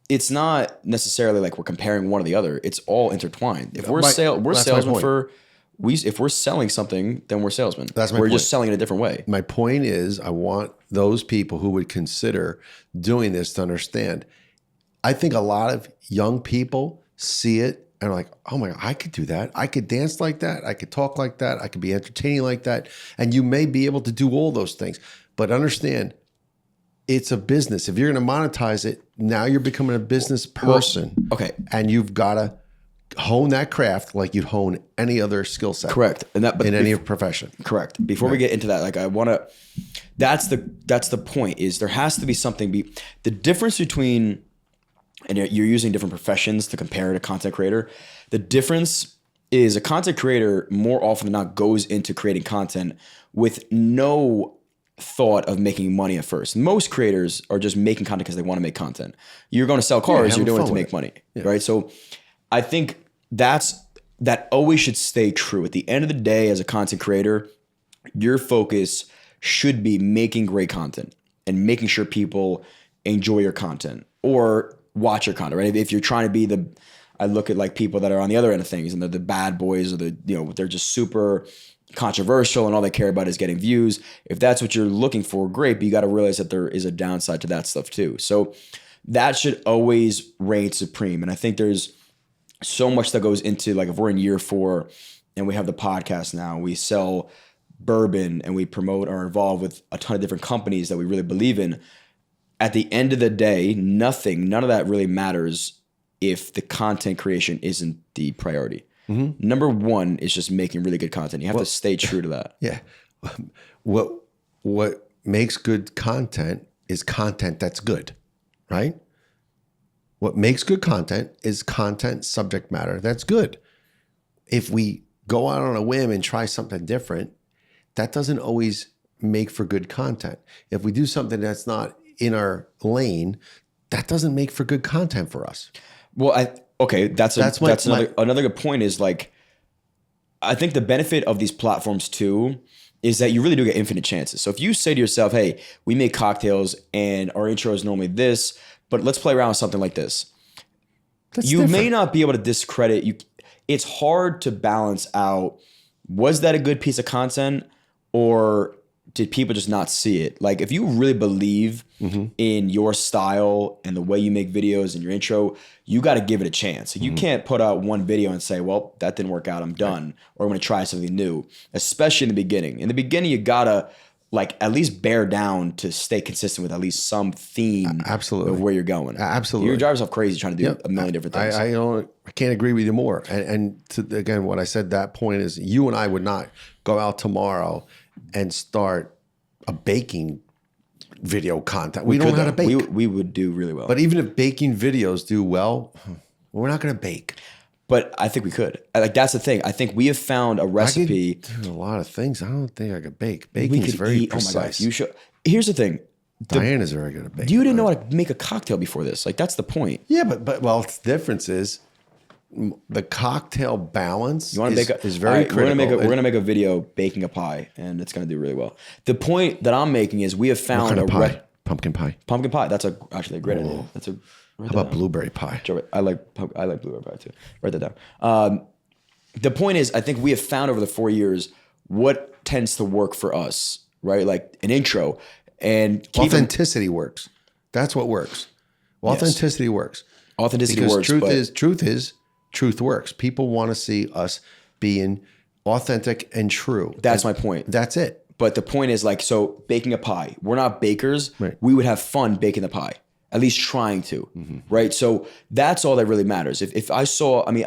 it's not necessarily like we're comparing one or the other. It's all intertwined. If we're salesmen for. If we're selling something, then we're salesmen. That's my We're point. just selling it a different way. My point is I want those people who would consider doing this to understand. I think a lot of young people see it and I'm like, oh my God, I could do that. I could dance like that. I could talk like that. I could be entertaining like that. And you may be able to do all those things, but understand it's a business. If you're going to monetize it, now you're becoming a business person. Well, okay. And you've got to hone that craft like you'd hone any other skill set. Correct. And that, but in any profession. Correct. Before we get into that, like I want to, that's the point is there has to be something the difference between, and you're using different professions to compare to content creator. The difference is a content creator more often than not goes into creating content with no thought of making money at first. Most creators are just making content because they want to make content. You're going to sell cars, you're doing it to make money, right? So I think that always should stay true. At the end of the day, as a content creator, your focus should be making great content and making sure people enjoy your content or watch your content, right? If you're trying to be I look at like people that are on the other end of things and they're the bad boys or they're just super controversial and all they care about is getting views. If that's what you're looking for, great, but you got to realize that there is a downside to that stuff too. So that should always reign supreme. And I think there's so much that goes into, like, if we're in year 4 and we have the podcast now, we sell bourbon and we promote or involved with a ton of different companies that we really believe in. At the end of the day, none of that really matters if the content creation isn't the priority. Mm-hmm. Number one is just making really good content. You have to stay true to that. Yeah. What makes good content is content that's good, right? What makes good content is content subject matter that's good. If we go out on a whim and try something different, that doesn't always make for good content. If we do something that's not in our lane, that doesn't make for good content for us. Well, that's another good point is, like, I think the benefit of these platforms too is that you really do get infinite chances. So if you say to yourself, hey, we make cocktails and our intro is normally this, but let's play around with something like this. You may not be able to discredit you. It's hard to balance out, was that a good piece of content or did people just not see it? Like, if you really believe in your style and the way you make videos and your intro, you got to give it a chance. You can't put out one video and say, well, that didn't work out, I'm done, or I'm going to try something new, especially in the beginning. In the beginning, you got to, like, at least bear down to stay consistent with at least some theme of where you're going. Absolutely. You drive yourself crazy trying to do a million different things. I can't agree with you more. And again, what I said, that point is, you and I would not go out tomorrow and start a baking video content. We don't know how to bake. We would do really well. But even if baking videos do well, we're not going to bake. But I think we could. Like, that's the thing. I think we have found a recipe. I could do a lot of things. I don't think I could bake. Baking is very precise. Oh my gosh, you should. Here's the thing. Diane is very good at baking. You didn't know how to make a cocktail before this. Like, that's the point. Yeah, but the difference is the cocktail balance is very critical. We're gonna make a video baking a pie, and it's gonna do really well. The point that I'm making is we have found pumpkin pie. Pumpkin pie. That's actually a great idea. How about blueberry pie? I like blueberry pie too. Write that down. The point is, I think we have found over the 4 years what tends to work for us, right? Like an intro and authenticity works. That's what works. Authenticity works. Authenticity because works. Truth works. People want to see us being authentic and true. That's my point. That's it. But the point is, like, so baking a pie, we're not bakers. Right. We would have fun baking the pie, at least trying to, right? So that's all that really matters. If I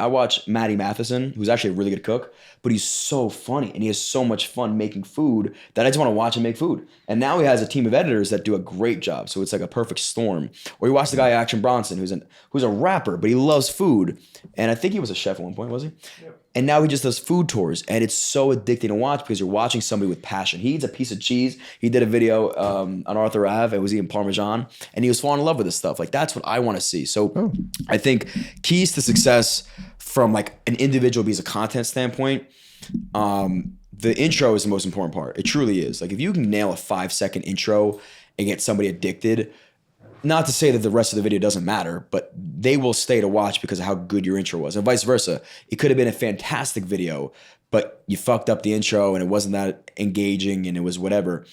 watch Matty Matheson, who's actually a really good cook, but he's so funny and he has so much fun making food that I just want to watch him make food. And now he has a team of editors that do a great job. So it's like a perfect storm. Or you watch the guy Action Bronson, who's a rapper, but he loves food. And I think he was a chef at one point, was he? Yep. And now he just does food tours, and it's so addicting to watch because you're watching somebody with passion. He eats a piece of cheese. He did a video on Arthur Ave. It was eating Parmesan, and he was falling in love with this stuff. Like, that's what I want to see. So I think keys to success from, like, an individual piece of content standpoint, the intro is the most important part. It truly is. Like, if you can nail a 5-second intro and get somebody addicted, not to say that the rest of the video doesn't matter, but they will stay to watch because of how good your intro was, and vice versa. It could have been a fantastic video, but you fucked up the intro and it wasn't that engaging and it was whatever.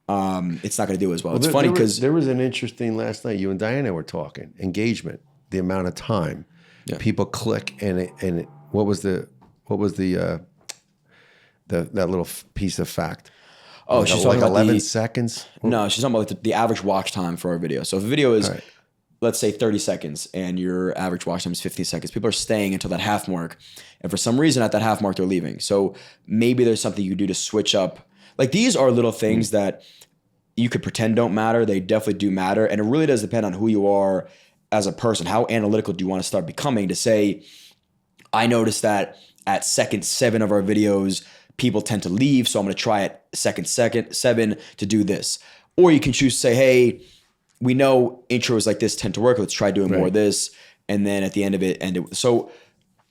It's not going to do as well. It's funny because there was an interesting last night. You and Diana were talking engagement, the amount of time. people click and what was the that little piece of fact? Oh, she's talking about 11 seconds. No, she's talking about the average watch time for our video. So if a video is, let's say 30 seconds and your average watch time is 15 seconds, people are staying until that half mark. And for some reason at that half mark, they're leaving. So maybe there's something you do to switch up. Like these are little things that you could pretend don't matter. They definitely do matter. And it really does depend on who you are as a person. How analytical do you want to start becoming to say, I noticed that at second 7 of our videos, people tend to leave. So I'm going to try at second 7 to do this. Or you can choose to say, hey, we know intros like this tend to work. Let's try doing more of this. And then at the end of it, end it. So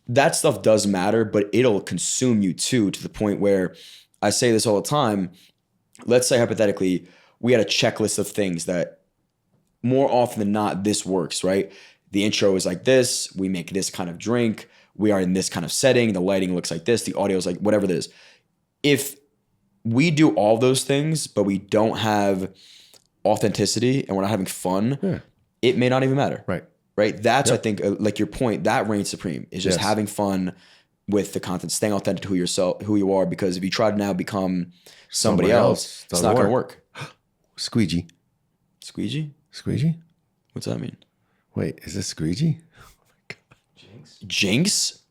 that stuff does matter, but it'll consume you too, to the point where I say this all the time. Let's say hypothetically, we had a checklist of things that more often than not, this works, right? The intro is like this. We make this kind of drink. We are in this kind of setting. The lighting looks like this. The audio is like whatever it is. If we do all those things, but we don't have authenticity and we're not having fun, it may not even matter. Right. That's, I think, like your point, that reigns supreme is just having fun with the content, staying authentic to who you are. Because if you try to now become somebody else, it's not going to work. Squeegee. Squeegee? Squeegee? What's that mean? Wait, is this squeegee? Oh my God. Jinx?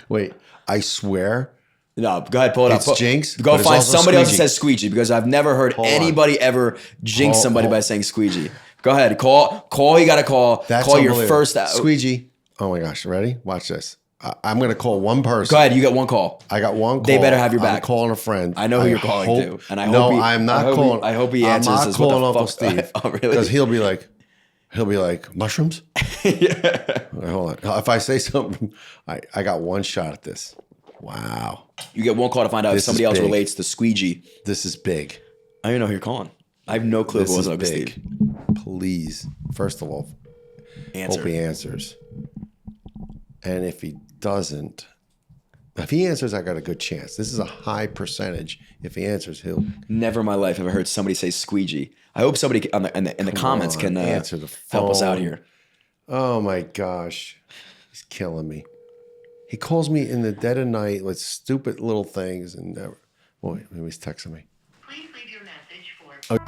Wait, I swear. No, go ahead, pull it up. It's jinx. Go but find it's also somebody else that squeegee. says squeegee, because I've never heard anybody ever jinx somebody by saying squeegee. Go ahead, call. You got to call. That's call your first squeegee. Oh my gosh, ready? Watch this. I'm going to call one person. Go ahead, you got one call. I got one call. They better have your back. I'm calling a friend. I know who you're calling to, and I hope no, I'm not calling. I hope he answers. I'm not this. calling What the Uncle fuck? Steve. Oh, really? Because he'll be like mushrooms. Yeah. Right, hold on. If I say something, I got one shot at this. Wow. You get one call to find out if somebody else relates to squeegee. This is big. I don't even know who you're calling. I have no clue if it was Uncle Steve. Please, first of all, Answer. hope he answers. And if he doesn't, if he answers, I got a good chance. This is a high percentage. If he answers, he'll. Never in my life have I heard somebody say squeegee. I hope somebody in the comments can answer the phone. help us out here. Oh my gosh, he's killing me. He calls me in the dead of night with stupid little things and never. Wait, maybe he's texting me. Please leave your message for.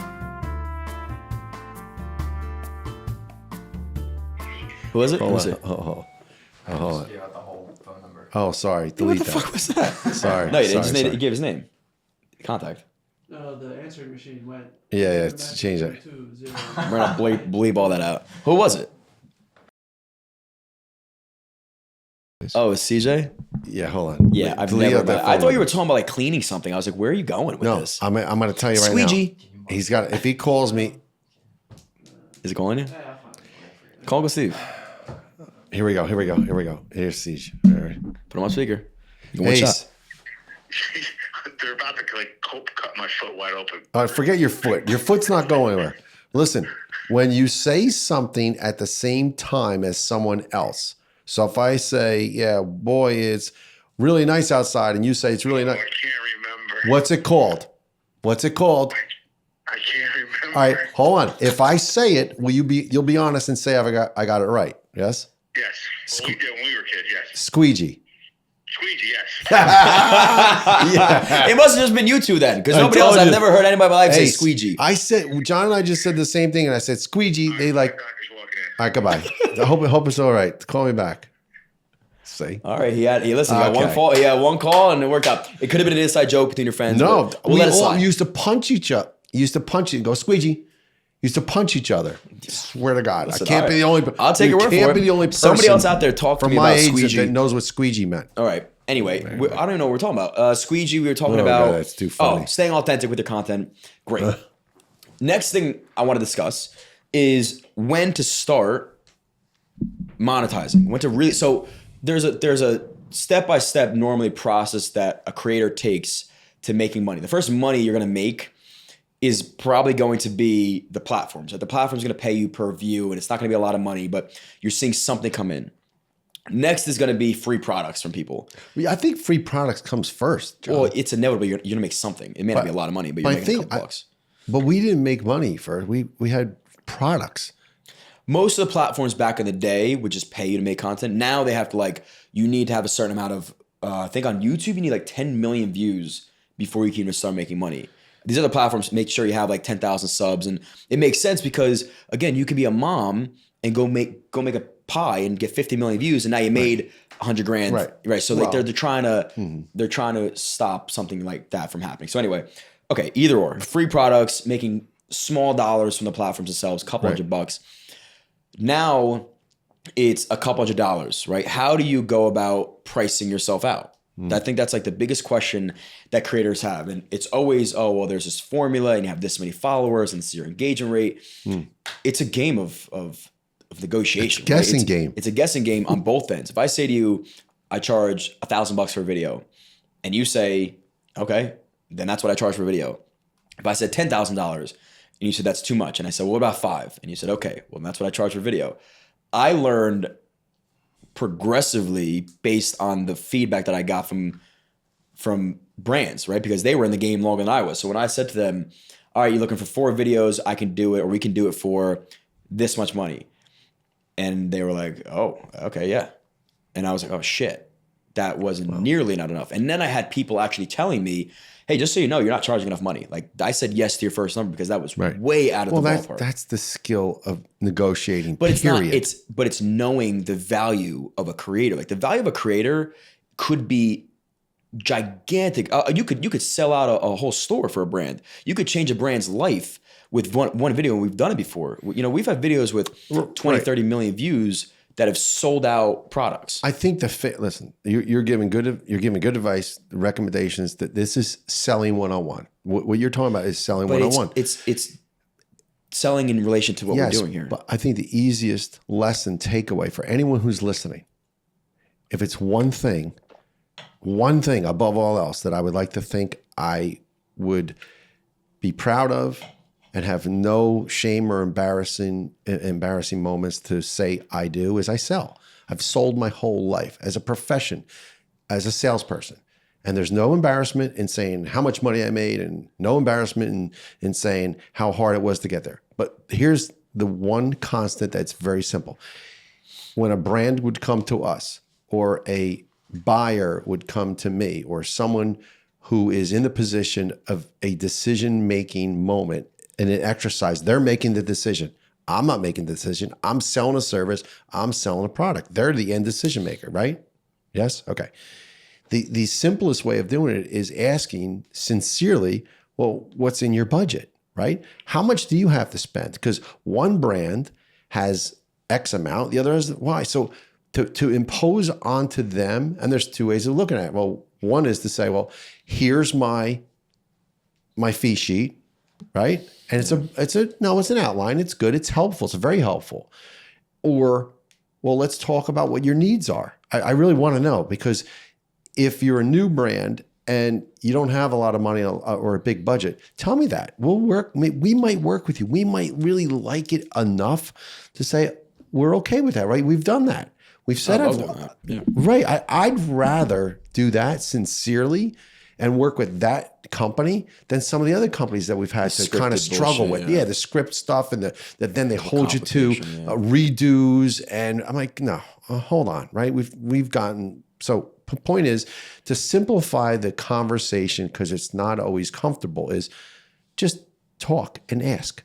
Who was it? Hold Who was on. it? Hold on. Gave out the whole phone number. Oh, sorry. What Delete the that. fuck was that? Sorry. No, he didn't. sorry. He gave his name. Contact. No, the answering machine went. Yeah, it's change that. 2-0. We're gonna bleep all that out. Who was it? Oh, it's CJ? Yeah, hold on. Yeah, Wait, I've delete never. out that I phone thought you were number. talking about like cleaning something. I was like, where are you going with No, this? I'm going to tell you right Squeegee. now. He's got. If he calls me, Is it calling you? Call Uncle Steve. here we go. Here's Siege. All right. Put him on speaker. You can one Ace. shot. They're about to like cut my foot wide open. All right, forget your foot. Your foot's not going anywhere. Listen, when you say something at the same time as someone else. So if I say, yeah, boy, it's really nice outside, and you say it's really I nice. can't remember. What's it called? What's it called? I can't remember. All right, hold on. If I say it, you'll be honest and say I got it right. Yes? Yes. Well, we did when we were kids. Yes. Squeegee. Squeegee. Yes. Yeah. It must have just been you two then, because I nobody else. told I've you. never heard anybody in my life say Ace, squeegee. I said, John and I just said the same thing, and I said squeegee. They like, Doctor's walking in. all right, goodbye. I hope it's all right. Call me back. See? All right, he listened. He got one Okay. call. He had one call, and it worked out. It could have been an inside joke between your friends. No, but we'll we let it all slide. used to punch each other. Used to punch and go squeegee. Used to punch each other. Swear to God, Listen, I can't all be the right. only. I'll take your word for Can't it. be the only person. Somebody else out there talk to from me my about age squeegee. that knows what squeegee meant. All right. Anyway, I don't even know what we're talking about. Squeegee, we were talking Oh, about. God, that's too funny. Oh, staying authentic with your content. Great. Next thing I want to discuss is when to start monetizing. When to really. So there's a step-by-step normally process that a creator takes to making money. The first money you're going to make is probably going to be the platforms. Like the platform's going to pay you per view, and it's not going to be a lot of money, but you're seeing something come in. Next is going to be free products from people. I think free products comes first, John. Well, it's inevitable. You're going to make something. It may not be a lot of money, but you're making a couple bucks. But we didn't make money first. We had products. most of the platforms back in the day would just pay you to make content. Now they have to like, you need to have a certain amount of, I think on YouTube, you need like 10 million views before you can even start making money. These other platforms make sure you have like 10,000 subs. And it makes sense because again, you can be a mom and go make a pie and get 50 million views. And now you made 100 grand. Right. So they're trying to stop something like that from happening. So anyway, okay. Either or, free products, making small dollars from the platforms themselves, couple $100. Now it's a couple $100, right? How do you go about pricing yourself out? I think that's like the biggest question that creators have. And it's always, oh, well, there's this formula and you have this many followers and this is your engagement rate. It's a game of negotiation. Guessing game. It's a guessing game on both ends. If I say to you, I charge $1,000 for a video and you say, okay, then that's what I charge for a video. If I said $10,000 and you said that's too much. And I said, well, what about $5,000? And you said, okay, well, that's what I charge for a video. I learned progressively based on the feedback that I got from brands, right? Because they were in the game longer than I was. So when I said to them, all right, you're looking for 4 videos, I can do it, or we can do it for this much money. And they were like, oh, okay, yeah. And I was like, oh shit, that wasn't nearly not enough. And then I had people actually telling me, hey, just so you know, you're not charging enough money. Like I said yes to your first number because that was way out of the ballpark. That's the skill of negotiating. But period. it's knowing the value of a creator. Like the value of a creator could be gigantic. You could sell out a whole store for a brand. You could change a brand's life with one video, and we've done it before. You know, we've had videos with 20, 30 million views that have sold out products. I think listen, you're giving good advice, recommendations that this is selling 101. What you're talking about is selling 101. It's selling in relation to what we're doing here. But I think the easiest lesson takeaway for anyone who's listening, if it's one thing above all else that I would like to think I would be proud of and have no shame or embarrassing moments to say I do, is I sell. I've sold my whole life as a profession, as a salesperson. And there's no embarrassment in saying how much money I made and no embarrassment in saying how hard it was to get there. But here's the one constant that's very simple. When a brand would come to us or a buyer would come to me or someone who is in the position of a decision-making moment in an exercise, they're making the decision. I'm not making the decision. I'm selling a service. I'm selling a product. They're the end decision maker, right? Yes? Okay. The simplest way of doing it is asking sincerely, well, what's in your budget, right? How much do you have to spend? Because one brand has X amount, the other has Y. So to impose onto them, and there's 2 ways of looking at it. Well, one is to say, well, here's my fee sheet, right? And it's an outline. It's good. It's helpful. It's very helpful. Or, well, let's talk about what your needs are. I really want to know, because if you're a new brand and you don't have a lot of money or a big budget, tell me that. We'll work. We might work with you. We might really like it enough to say we're okay with that, right? We've done that. We've said it. Right. I'd rather do that sincerely and work with that company than some of the other companies that we've had to kind of struggle with. Yeah, the script stuff and that then they hold you to redos. And I'm like, no, hold on, right? We've gotten, so the point is to simplify the conversation, because it's not always comfortable, is just talk and ask.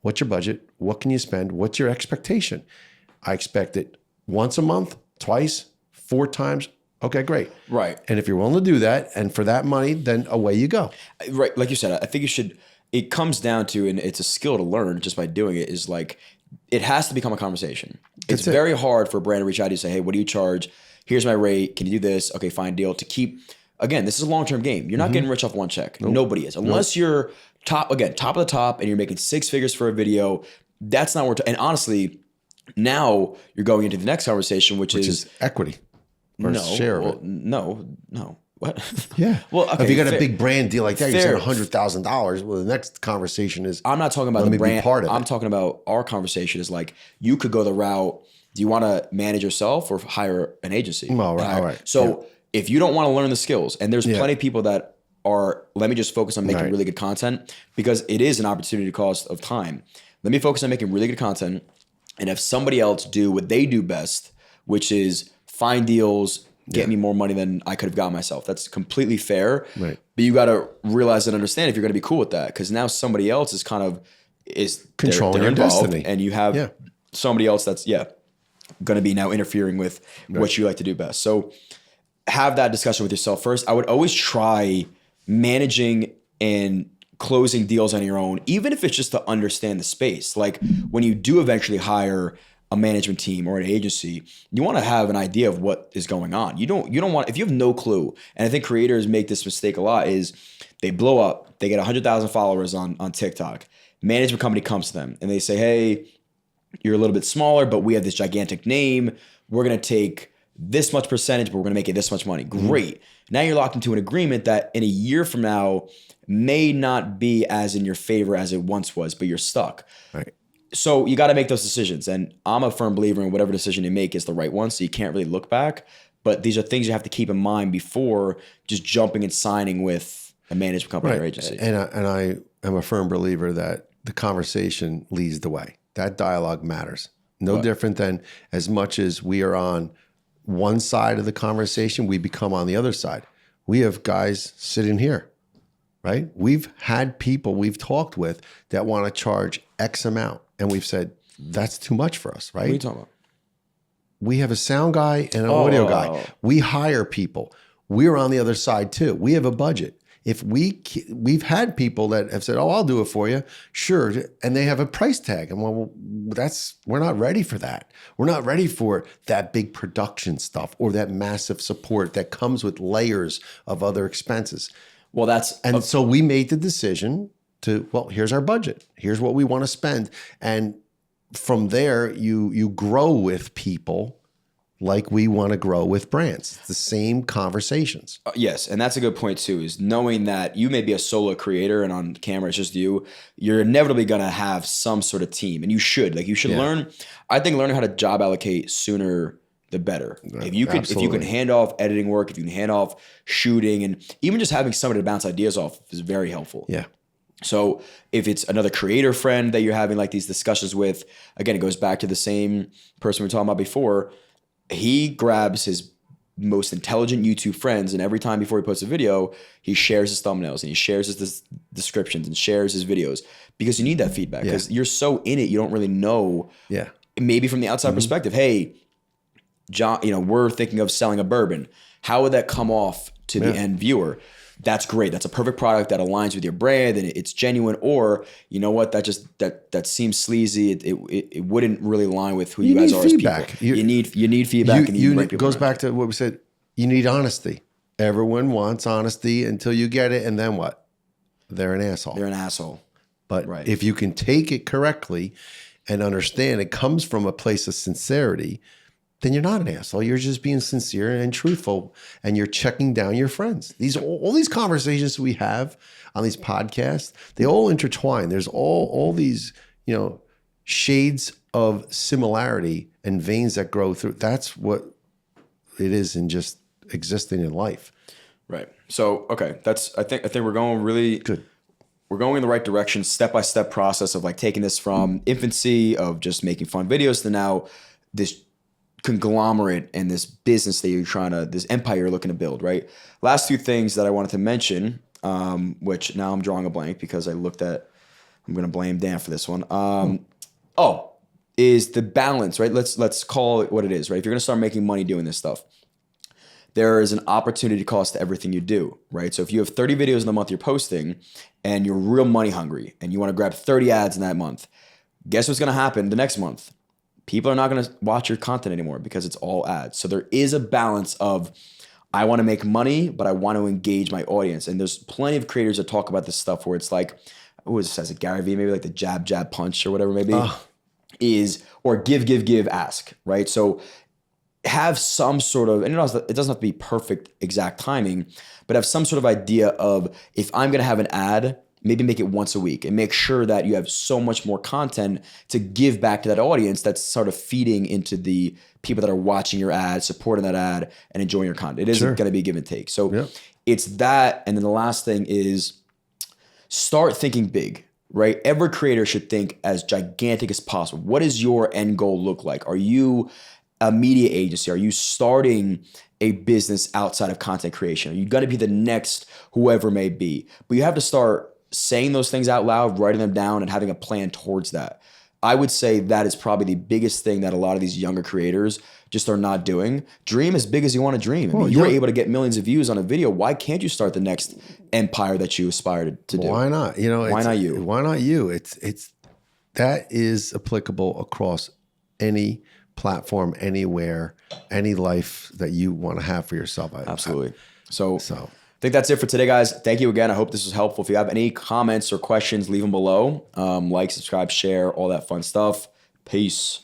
What's your budget? What can you spend? What's your expectation? I expect it once a month, twice, 4 times. Okay, great. Right. And if you're willing to do that, and for that money, then away you go. Right. Like you said, I think you should, it comes down to, and it's a skill to learn just by doing it, is like, it has to become a conversation. It's very hard for a brand to reach out to you and say, hey, what do you charge? Here's my rate. Can you do this? Okay, fine, deal. To keep, again, this is a long-term game. You're not getting rich off one check. Nope. Nobody is. Unless you're top of the top and you're making 6 figures for a video, that's not worth it. And honestly, now you're going into the next conversation, which is equity. Or share of it. No. What? Yeah. Well, okay, if you got a big brand deal like that, you said $100,000. Well, the next conversation is, I'm not talking about the brand. I'm talking about our conversation is like, you could go the route. Do you want to manage yourself or hire an agency? All right. So if you don't want to learn the skills, and there's plenty of people that are, let me just focus on making really good content, because it is an opportunity cost of time. Let me focus on making really good content. and have somebody else do what they do best, which is find deals, get me more money than I could have got myself. That's completely fair. Right. But you got to realize and understand if you're going to be cool with that, because now somebody else is kind of Controlling your involved, destiny. and you have somebody else that's going to be now interfering with what you like to do best. So have that discussion with yourself first. I would always try managing and closing deals on your own, even if it's just to understand the space. Like when you do eventually hire a management team or an agency, you want to have an idea of what is going on. You don't want, if you have no clue, and I think creators make this mistake a lot, is they blow up, they get 100,000 followers on TikTok. Management company comes to them and they say, hey, you're a little bit smaller, but we have this gigantic name. We're going to take this much percentage, but we're going to make it this much money. Great. Now you're locked into an agreement that in a year from now may not be as in your favor as it once was, but you're stuck. Right. So you got to make those decisions. And I'm a firm believer in whatever decision you make is the right one. So you can't really look back. But these are things you have to keep in mind before just jumping and signing with a management company or agency. And I am a firm believer that the conversation leads the way. That dialogue matters. No different than as much as we are on one side of the conversation, we become on the other side. We have guys sitting here, right? We've had people we've talked with that want to charge X amount. And we've said, that's too much for us, right? What are you talking about? We have a sound guy and an audio guy. We hire people. We're on the other side too. We have a budget. If we've had people that have said, "Oh, I'll do it for you," sure, and they have a price tag, and well, we're not ready for that. We're not ready for that big production stuff or that massive support that comes with layers of other expenses. Well, so we made the decision to, well, here's our budget. Here's what we want to spend, and from there, you grow with people. Like we want to grow with brands. It's the same conversations. Yes, and that's a good point too, is knowing that you may be a solo creator and on camera it's just you, you're inevitably going to have some sort of team, and you should. Like you should learn, I think learning how to job allocate sooner the better. If you can hand off editing work, if you can hand off shooting, and even just having somebody to bounce ideas off is very helpful. Yeah. So if it's another creator friend that you're having like these discussions with, again, it goes back to the same person we were talking about before. He grabs his most intelligent YouTube friends, and every time before he posts a video, he shares his thumbnails and he shares his descriptions and shares his videos, because you need that feedback, because you're so in it, you don't really know. Yeah. Maybe from the outside perspective, hey, John, we're thinking of selling a bourbon. How would that come off to the end viewer? That's great. That's a perfect product that aligns with your brand and it's genuine. Or you know what? That seems sleazy. It wouldn't really align with who you guys are feedback. as people. You need feedback. It goes back to what we said. You need honesty. Everyone wants honesty until you get it, and then what? They're an asshole. They're an asshole. But if you can take it correctly and understand it comes from a place of sincerity, then you're not an asshole. You're just being sincere and truthful, and you're checking down your friends. All these conversations we have on these podcasts, they all intertwine. There's all these, shades of similarity and veins that grow through. That's what it is in just existing in life. Right. So, okay, I think we're going really good. We're going in the right direction, step-by-step process of like taking this from infancy of just making fun videos to now this conglomerate and this business that this empire you're looking to build, right? Last two things that I wanted to mention, which now I'm drawing a blank because I'm going to blame Dan for this one. Is the balance, right? Let's call it what it is, right? If you're going to start making money doing this stuff, there is an opportunity cost to everything you do, right? So if you have 30 videos in the month you're posting and you're real money hungry and you want to grab 30 ads in that month, guess what's going to happen the next month? People are not going to watch your content anymore because it's all ads. So there is a balance of, I want to make money, but I want to engage my audience. And there's plenty of creators that talk about this stuff where it's like, what is this, Gary Vee, maybe like the jab, jab, punch or whatever maybe or give, ask, right? So have some sort of, and it doesn't have to be perfect exact timing, but have some sort of idea of, if I'm going to have an ad, maybe make it once a week and make sure that you have so much more content to give back to that audience that's sort of feeding into the people that are watching your ad, supporting that ad, and enjoying your content. It isn't going to be give and take. So it's that. And then the last thing is start thinking big, right? Every creator should think as gigantic as possible. What does your end goal look like? Are you a media agency? Are you starting a business outside of content creation? Are you going to be the next whoever may be? But you have to start saying those things out loud, writing them down, and having a plan towards that. I would say that is probably the biggest thing that a lot of these younger creators just are not doing. Dream as big as you want to dream. I mean, you were able to get millions of views on a video. Why can't you start the next empire that you aspire to do? Why not? You know, Why not you? Why not you? It's that is applicable across any platform, anywhere, any life that you want to have for yourself. Absolutely. So I think that's it for today, guys. Thank you again. I hope this was helpful. If you have any comments or questions, leave them below. Like, subscribe, share, all that fun stuff. Peace.